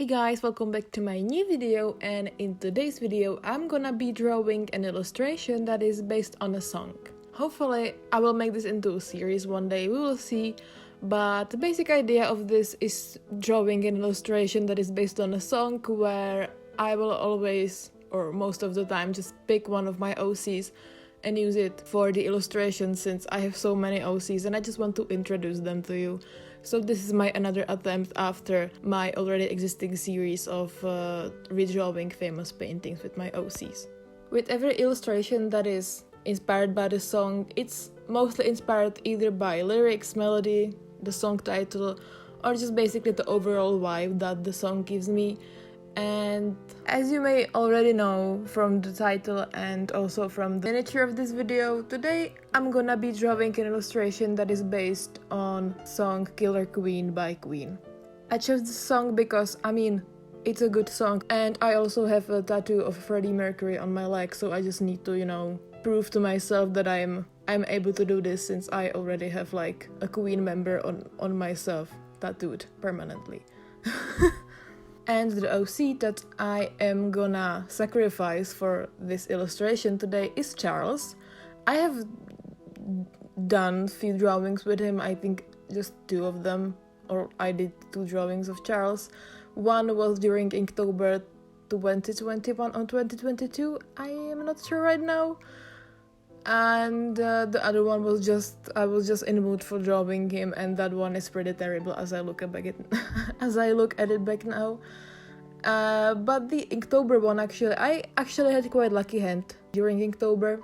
Hey guys, welcome back to my new video, and in today's video I'm gonna be drawing an illustration that is based on a song. Hopefully I will make this into a series one day, we will see, but the basic idea of this is drawing an illustration that is based on a song where I will always, or most of the time, just pick one of my OCs and use it for the illustration since I have so many OCs and I just want to introduce them to you. So this is my another attempt after my already existing series of redrawing famous paintings with my OCs. With every illustration that is inspired by the song, it's mostly inspired either by lyrics, melody, the song title, or just basically the overall vibe that the song gives me. And as you may already know from the title and also from the nature of this video, today I'm gonna be drawing an illustration that is based on song Killer Queen by Queen. I chose this song because, it's a good song, and I also have a tattoo of Freddie Mercury on my leg, so I just need to, prove to myself that I'm able to do this since I already have like a Queen member on myself tattooed permanently. And the OC that I am gonna sacrifice for this illustration today is Charles. I have done few drawings with him, I think just 2 of them, or I did 2 drawings of Charles. One was during October 2021 or 2022, I am not sure right now. And the other one was I was just in the mood for drawing him, and that one is pretty terrible as I look at it back now. But the October one, I actually had quite lucky hand during October.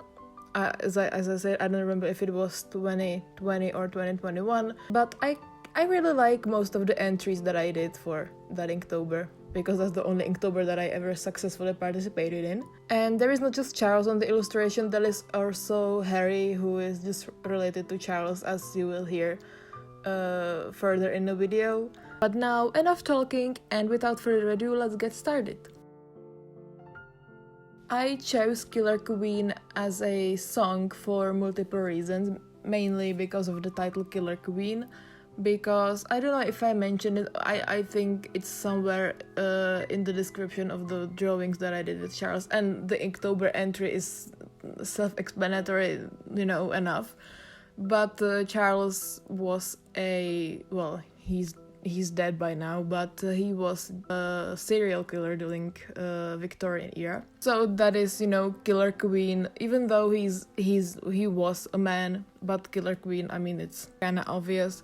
As I said, I don't remember if it was 2020 or 2021, but I really like most of the entries that I did for that October, because that's the only October that I ever successfully participated in. And there is not just Charles on the illustration, there is also Harry, who is just related to Charles, as you will hear further in the video. But now, enough talking, and without further ado, let's get started. I chose Killer Queen as a song for multiple reasons, mainly because of the title Killer Queen. Because I don't know if I mentioned it, I think it's somewhere in the description of the drawings that I did with Charles, and the October entry is self-explanatory, enough. But Charles was he's dead by now, but he was a serial killer during Victorian era. So that is, Killer Queen, even though he was a man, but Killer Queen, it's kinda obvious.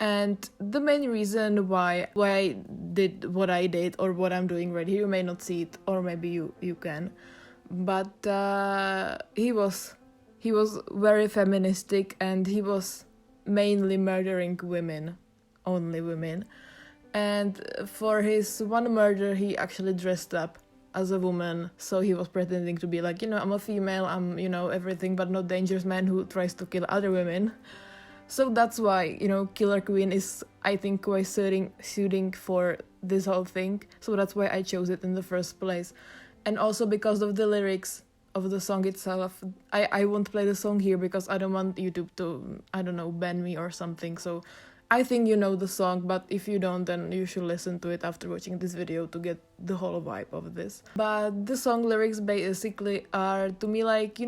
And the main reason why I did what I did, or what I'm doing right here, you may not see it, or maybe you can, but he was very feministic, and he was mainly murdering women, only women. And for his one murder, he actually dressed up as a woman, so he was pretending to be like, I'm a female, I'm, everything but not dangerous man who tries to kill other women. So that's why, Killer Queen is, I think, quite suiting for this whole thing. So that's why I chose it in the first place. And also because of the lyrics of the song itself. I won't play the song here because I don't want YouTube to, ban me or something. So I think you know the song, but if you don't, then you should listen to it after watching this video to get the whole vibe of this. But the song lyrics basically are, to me, like,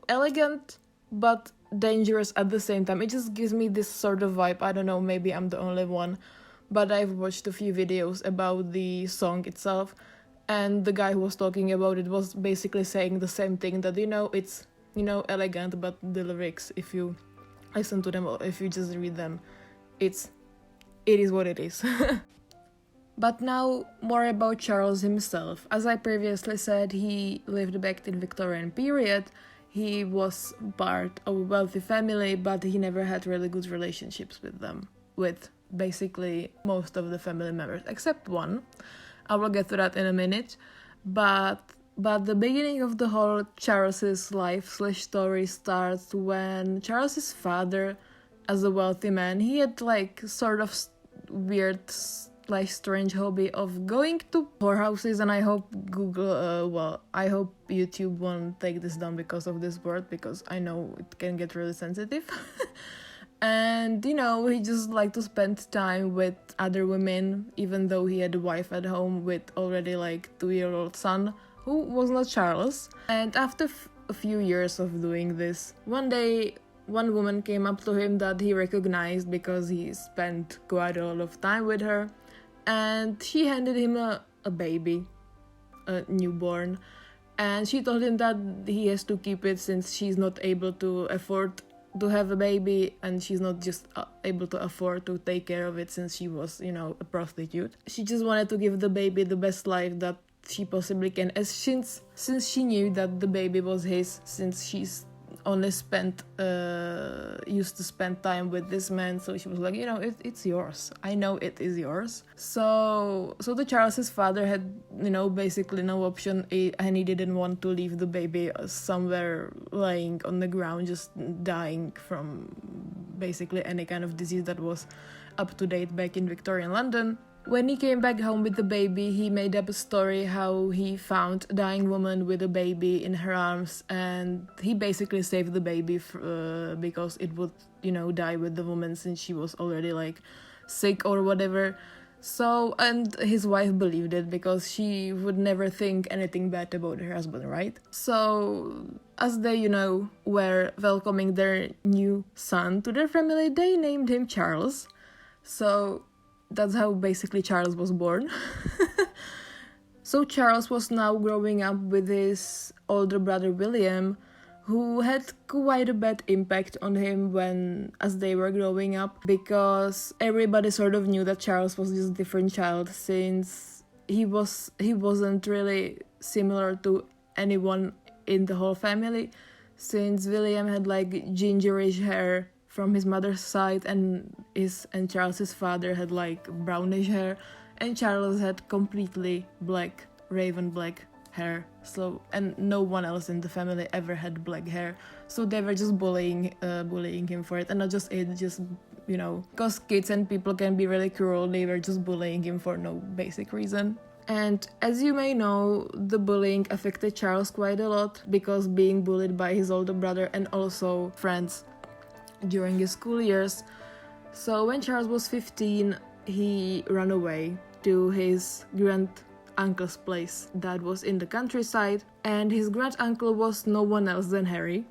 elegant, but dangerous at the same time. It just gives me this sort of vibe. I don't know, maybe I'm the only one, but I've watched a few videos about the song itself, and the guy who was talking about it was basically saying the same thing, that it's elegant, but the lyrics, if you listen to them or if you just read them, it is what it is. But now more about Charles himself. As I previously said, he lived back in Victorian period. He was part of a wealthy family, but he never had really good relationships with basically most of the family members, except one. I will get to that in a minute. But the beginning of the whole Charles's life/story starts when Charles's father, as a wealthy man, he had like sort of weird strange hobby of going to whorehouses, and I hope I hope YouTube won't take this down because of this word, because I know it can get really sensitive. And he just liked to spend time with other women, even though he had a wife at home with already like 2-year-old son, who was not Charles. And after a few years of doing this, one day one woman came up to him that he recognized because he spent quite a lot of time with her, and she handed him a baby, a newborn, and she told him that he has to keep it since she's not able to afford to have a baby, and she's not just able to afford to take care of it since she was, a prostitute. She just wanted to give the baby the best life that she possibly can, as since she knew that the baby was his, since she's only used to spend time with this man, so she was like, it's yours. I know it is yours. So the Charles's father had, basically no option, and he didn't want to leave the baby somewhere lying on the ground, just dying from basically any kind of disease that was up to date back in Victorian London. When he came back home with the baby, he made up a story how he found a dying woman with a baby in her arms, and he basically saved the baby because it would, die with the woman since she was already like sick or whatever. So, and his wife believed it because she would never think anything bad about her husband, right? So, as they, were welcoming their new son to their family, they named him Charles. So that's how basically Charles was born. So Charles was now growing up with his older brother William, who had quite a bad impact on him as they were growing up, because everybody sort of knew that Charles was just a different child, since he wasn't really similar to anyone in the whole family, since William had like gingerish hair from his mother's side, and Charles's father had like brownish hair, and Charles had completely black, raven black hair. So, and no one else in the family ever had black hair, so they were just bullying him for it, and not just it, just because kids and people can be really cruel. They were just bullying him for no basic reason. And as you may know, the bullying affected Charles quite a lot, because being bullied by his older brother and also friends during his school years. So when Charles was 15, he ran away to his grand-uncle's place that was in the countryside, and his grand-uncle was no one else than Harry.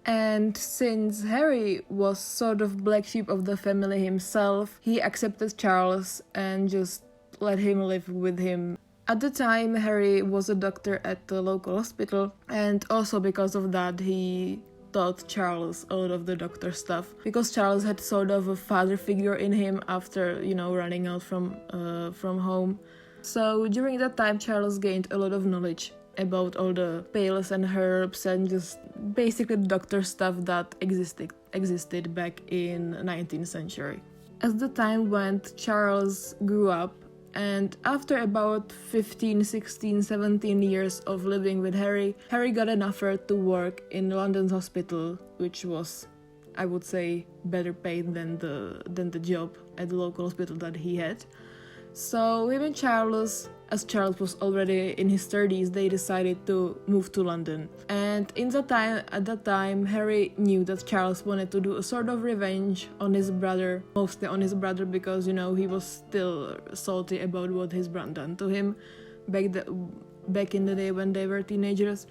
And since Harry was sort of black sheep of the family himself, he accepted Charles and just let him live with him. At the time, Harry was a doctor at the local hospital, and also because of that, he taught Charles a lot of the doctor stuff, because Charles had sort of a father figure in him after, running out from home. So during that time, Charles gained a lot of knowledge about all the pills and herbs and just basically doctor stuff that existed back in 19th century. As the time went, Charles grew up, and after about 15, 16, 17 years of living with Harry got an offer to work in London's hospital, which was, I would say, better paid than the job at the local hospital that he had. So him and Charles, as Charles was already in his 30s, they decided to move to London. And at that time, Harry knew that Charles wanted to do a sort of revenge on his brother, mostly on his brother, because, he was still salty about what his brother done to him back in the day when they were teenagers.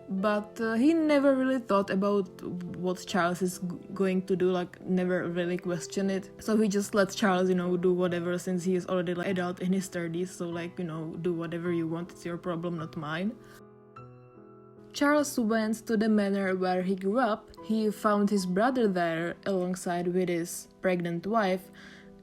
But he never really thought about what Charles is going to do, never really questioned it. So he just let Charles, do whatever, since he is already adult in his 30s. So do whatever you want, it's your problem, not mine. Charles went to the manor where he grew up. He found his brother there alongside with his pregnant wife,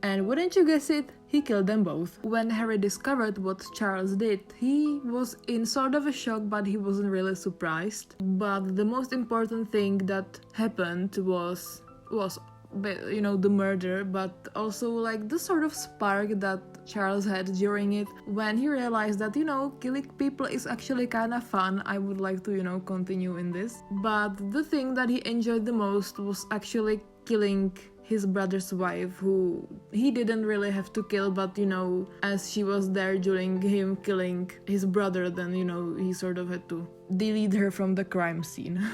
and wouldn't you guess it, he killed them both. When Harry discovered what Charles did, he was in sort of a shock, but he wasn't really surprised. But the most important thing that happened was the murder, but also the sort of spark that Charles had during it, when he realized that, killing people is actually kind of fun. I would like to, continue in this. But the thing that he enjoyed the most was actually killing his brother's wife, who he didn't really have to kill, but as she was there during him killing his brother, then he sort of had to delete her from the crime scene.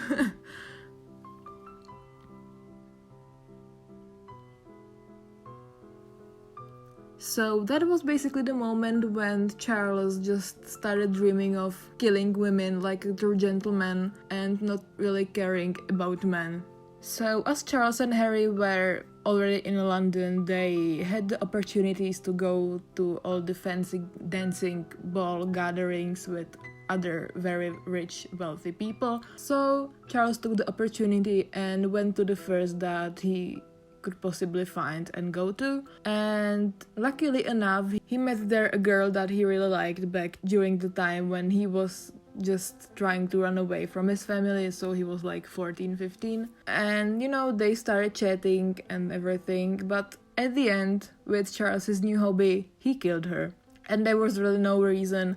So that was basically the moment when Charles just started dreaming of killing women like a true gentleman and not really caring about men. So as Charles and Harry were already in London, they had the opportunities to go to all the fancy dancing ball gatherings with other very rich, wealthy people. So Charles took the opportunity and went to the first that he could possibly find and go to. And luckily enough, he met there a girl that he really liked back during the time when he was just trying to run away from his family, so he was like 14, 15. And they started chatting and everything, but at the end, with Charles's new hobby, he killed her. And there was really no reason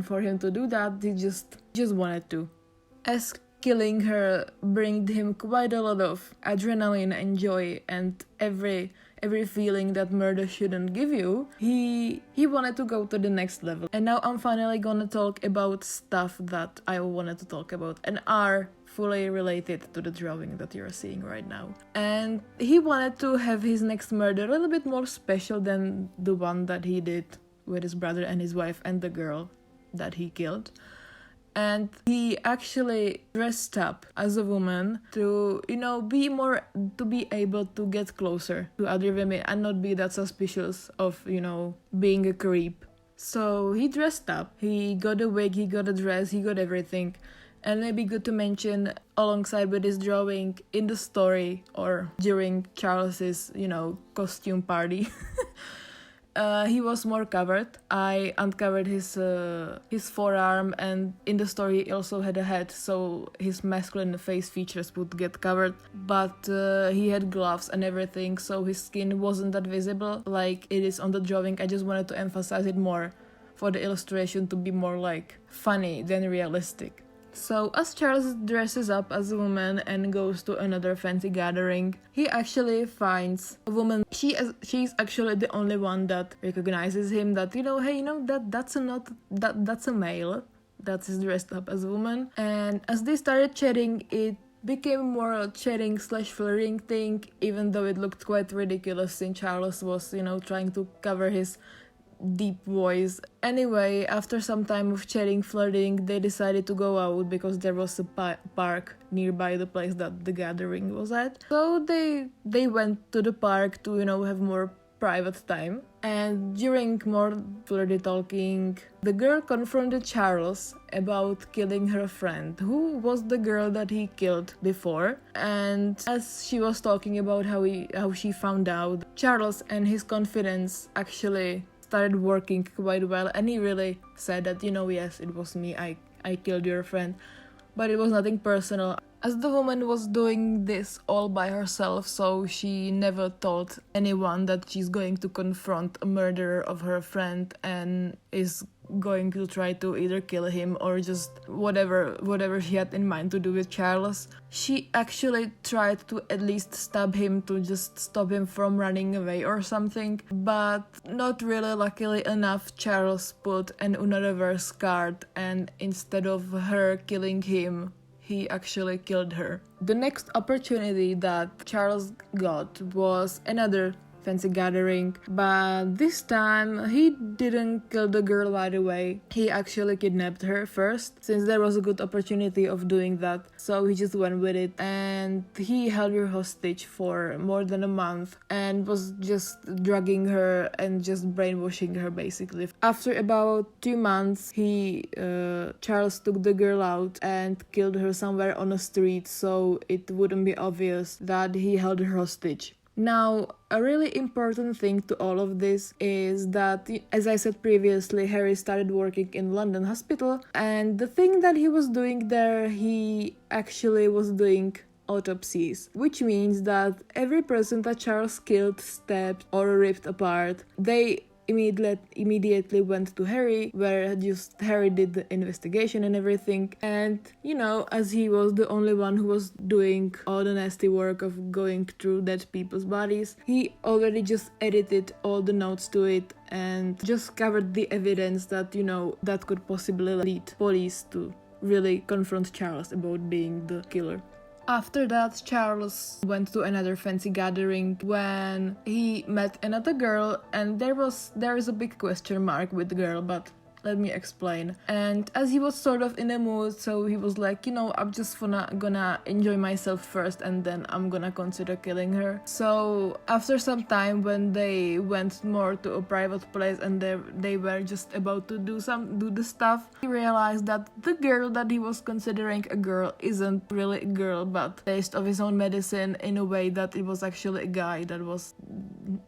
for him to do that. He just wanted to. As killing her brought him quite a lot of adrenaline and joy and every feeling that murder shouldn't give you, he wanted to go to the next level. And now I'm finally gonna talk about stuff that I wanted to talk about and are fully related to the drawing that you're seeing right now. And he wanted to have his next murder a little bit more special than the one that he did with his brother and his wife and the girl that he killed. And he actually dressed up as a woman to, be able to get closer to other women and not be that suspicious of, being a creep. So he dressed up, he got a wig, he got a dress, he got everything. And maybe good to mention, alongside with his drawing, in the story or during Charles's, costume party, he was more covered. I uncovered his forearm, and in the story he also had a hat, so his masculine face features would get covered. But he had gloves and everything, so his skin wasn't that visible like it is on the drawing. I just wanted to emphasize it more for the illustration to be more like funny than realistic. So as Charles dresses up as a woman and goes to another fancy gathering, he actually finds a woman. She's actually the only one that recognizes him, that that's a male that is dressed up as a woman. And as they started chatting, it became more a chatting / flirting thing, even though it looked quite ridiculous since Charles was, trying to cover his deep voice. Anyway, after some time of chatting, flirting, they decided to go out because there was a park nearby the place that the gathering was at. So they went to the park to, have more private time. And during more flirty talking, the girl confronted Charles about killing her friend, who was the girl that he killed before. And as she was talking about how she found out, Charles and his confidence actually started working quite well, and he really said that, yes, it was me, I killed your friend, but it was nothing personal, as the woman was doing this all by herself, so she never told anyone that she's going to confront a murderer of her friend and is going to try to either kill him or just whatever she had in mind to do with Charles. She actually tried to at least stab him to just stop him from running away or something, but not really. Luckily enough, Charles put another verse card, and instead of her killing him, he actually killed her. The next opportunity that Charles got was another fancy gathering, but this time he didn't kill the girl right away. He actually kidnapped her first, since there was a good opportunity of doing that, so he just went with it, and he held her hostage for more than a month and was just drugging her and just brainwashing her basically. After about 2 months, Charles took the girl out and killed her somewhere on a street, so it wouldn't be obvious that he held her hostage. Now, a really important thing to all of this is that, as I said previously, Harry started working in London hospital, and the thing that he was doing there, he actually was doing autopsies, which means that every person that Charles killed, stabbed, or ripped apart, they immediately went to Harry, where just Harry did the investigation and everything. And as he was the only one who was doing all the nasty work of going through dead people's bodies, he already just edited all the notes to it and just covered the evidence that that could possibly lead police to really confront Charles about being the killer. After that, Charles went to another fancy gathering when he met another girl, and there is a big question mark with the girl, but let me explain. And as he was sort of in a mood, so he was like, I'm just gonna enjoy myself first, and then I'm gonna consider killing her. So after some time, when they went more to a private place and they were just about to do the stuff, he realized that the girl that he was considering a girl isn't really a girl, but taste of his own medicine in a way that it was actually a guy that was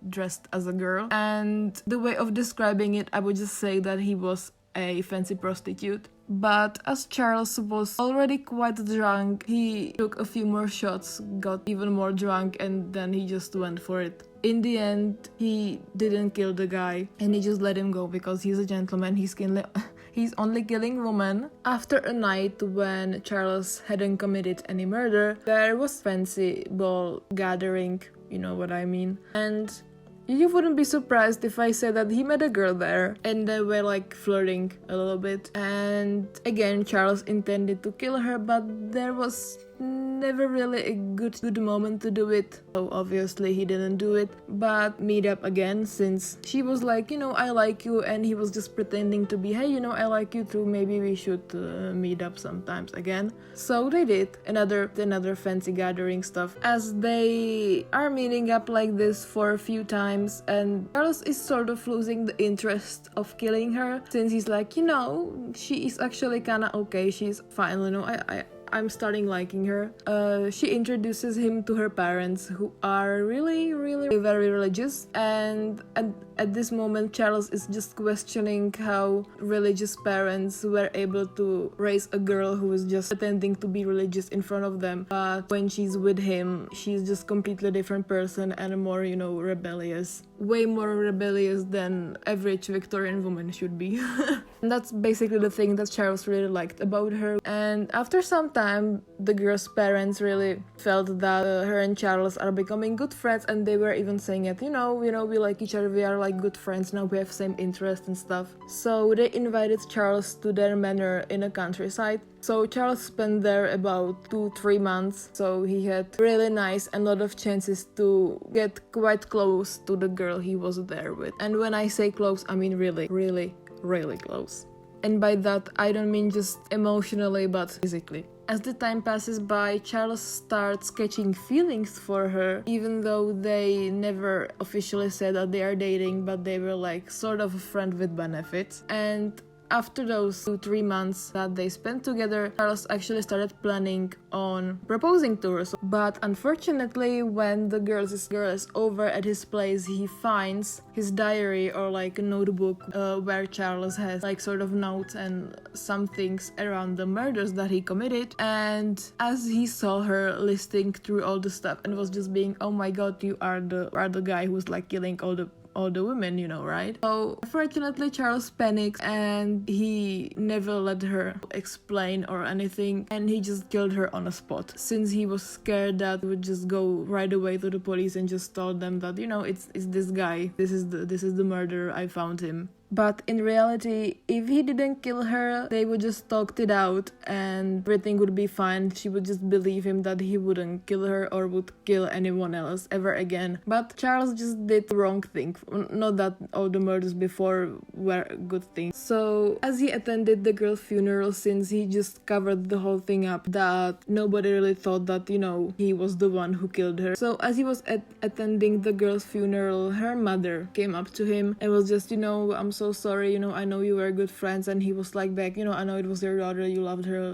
dressed as a girl. And the way of describing it, I would just say that he was a fancy prostitute. But as Charles was already quite drunk, he took a few more shots, got even more drunk, and then he just went for it. In the end, he didn't kill the guy, and he just let him go because he's a gentleman. He's only killing women. After a night when Charles hadn't committed any murder, there was fancy ball gathering, you know what I mean. And you wouldn't be surprised if I said that he met a girl there and they were like flirting a little bit. And again, Charles intended to kill her, but there was never really a good moment to do it. So obviously he didn't do it, but meet up again, since she was like, I like you, and he was just pretending to be, hey, I like you too, maybe we should meet up sometimes again. So they did another fancy gathering stuff. As they are meeting up like this for a few times, and Carlos is sort of losing the interest of killing her, since he's like, she is actually kinda okay, she's fine, I'm starting liking her. She introduces him to her parents, who are really, really very religious, and at this moment Charles is just questioning how religious parents were able to raise a girl who is just pretending to be religious in front of them, but when she's with him, she's just completely different person and more, rebellious. Way more rebellious than average Victorian woman should be. And that's basically the thing that Charles really liked about her. And after some time, the girl's parents really felt that her and Charles are becoming good friends, and they were even saying it, we like each other, we are like good friends now, we have same interests and stuff. So they invited Charles to their manor in a countryside. So Charles spent there about 2-3 months, so he had really nice and a lot of chances to get quite close to the girl he was there with. And when I say close, I mean really, really, really close. And by that, I don't mean just emotionally, but physically. As the time passes by, Charles starts catching feelings for her, even though they never officially said that they are dating, but they were like sort of a friend with benefits. And after those 2-3 months that they spent together, Charles actually started planning on proposing to her. But unfortunately, when the girl is over at his place, he finds his diary, or like a notebook where Charles has like sort of notes and some things around the murders that he committed. And as he saw her listing through all the stuff and was just being, oh my god, you are the guy who's like killing all the women, right? So unfortunately, Charles panics and he never let her explain or anything, and he just killed her on the spot, since he was scared that he would just go right away to the police and just told them that, it's this guy, this is the murderer, I found him. But in reality, if he didn't kill her, they would just talk it out and everything would be fine. She would just believe him that he wouldn't kill her or would kill anyone else ever again. But Charles just did the wrong thing. Not that all the murders before were good things. So as he attended the girl's funeral, since he just covered the whole thing up, that nobody really thought that, he was the one who killed her. So as he was attending the girl's funeral, her mother came up to him and was just, I'm so sorry, I know you were good friends. And he was like back, I know it was your daughter, you loved her,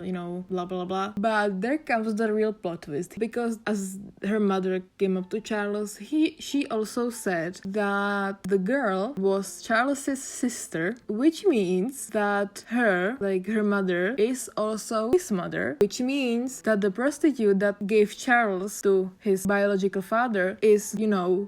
blah blah blah. But there comes the real plot twist, because as her mother came up to Charles, she also said that the girl was Charles's sister, which means that her mother is also his mother, which means that the prostitute that gave Charles to his biological father is, now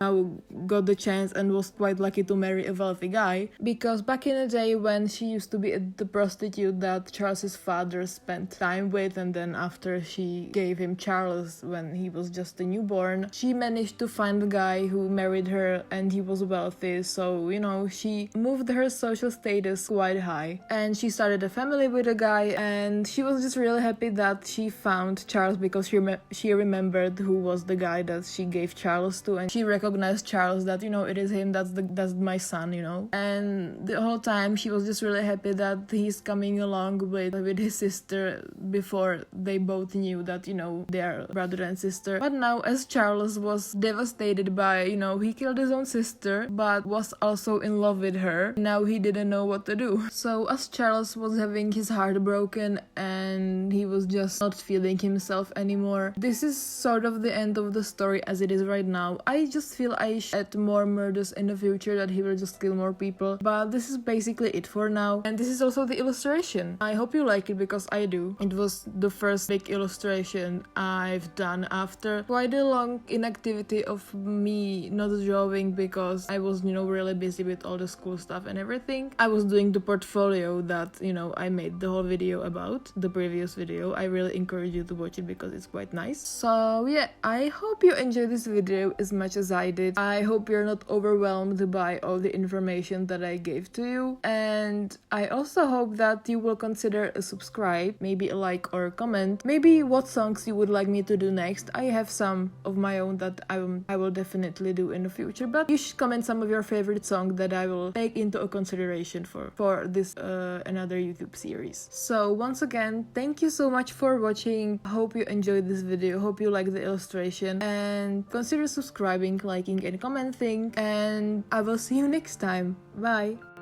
got the chance and was quite lucky to marry a wealthy guy, because because back in the day when she used to be the prostitute that Charles's father spent time with, and then after she gave him Charles when he was just a newborn, she managed to find a guy who married her and he was wealthy, so you know, she moved her social status quite high and she started a family with a guy, and she was just really happy that she found Charles because she remembered who was the guy that she gave Charles to, and she recognized Charles, that you know, it is him, that's my son, you know. And the whole time she was just really happy that he's coming along with his sister before they both knew that, you know, they are brother and sister. But now, as Charles was devastated by, you know, he killed his own sister but was also in love with her, now he didn't know what to do. So as Charles was having his heart broken and he was just not feeling himself anymore, this is sort of the end of the story as it is right now. I just feel I should add more murders in the future, that he will just kill more people, but this is basically it for now. And this is also the illustration. I hope you like it because I do. It was the first big illustration I've done after quite a long inactivity of me not drawing because I was, you know, really busy with all the school stuff and everything. I was doing the portfolio that, you know, I made the whole video about, the previous video. I really encourage you to watch it because it's quite nice. So yeah, I hope you enjoyed this video as much as I did. I hope you're not overwhelmed by all the information that I gave to you, and I also hope that you will consider a subscribe, maybe a like or a comment, maybe what songs you would like me to do next. I have some of my own that I will definitely do in the future, but you should comment some of your favorite songs that I will take into a consideration for this another YouTube series. So once again, thank you so much for watching. Hope you enjoyed this video, hope you like the illustration, and consider subscribing, liking and commenting, and I will see you next time. Bye!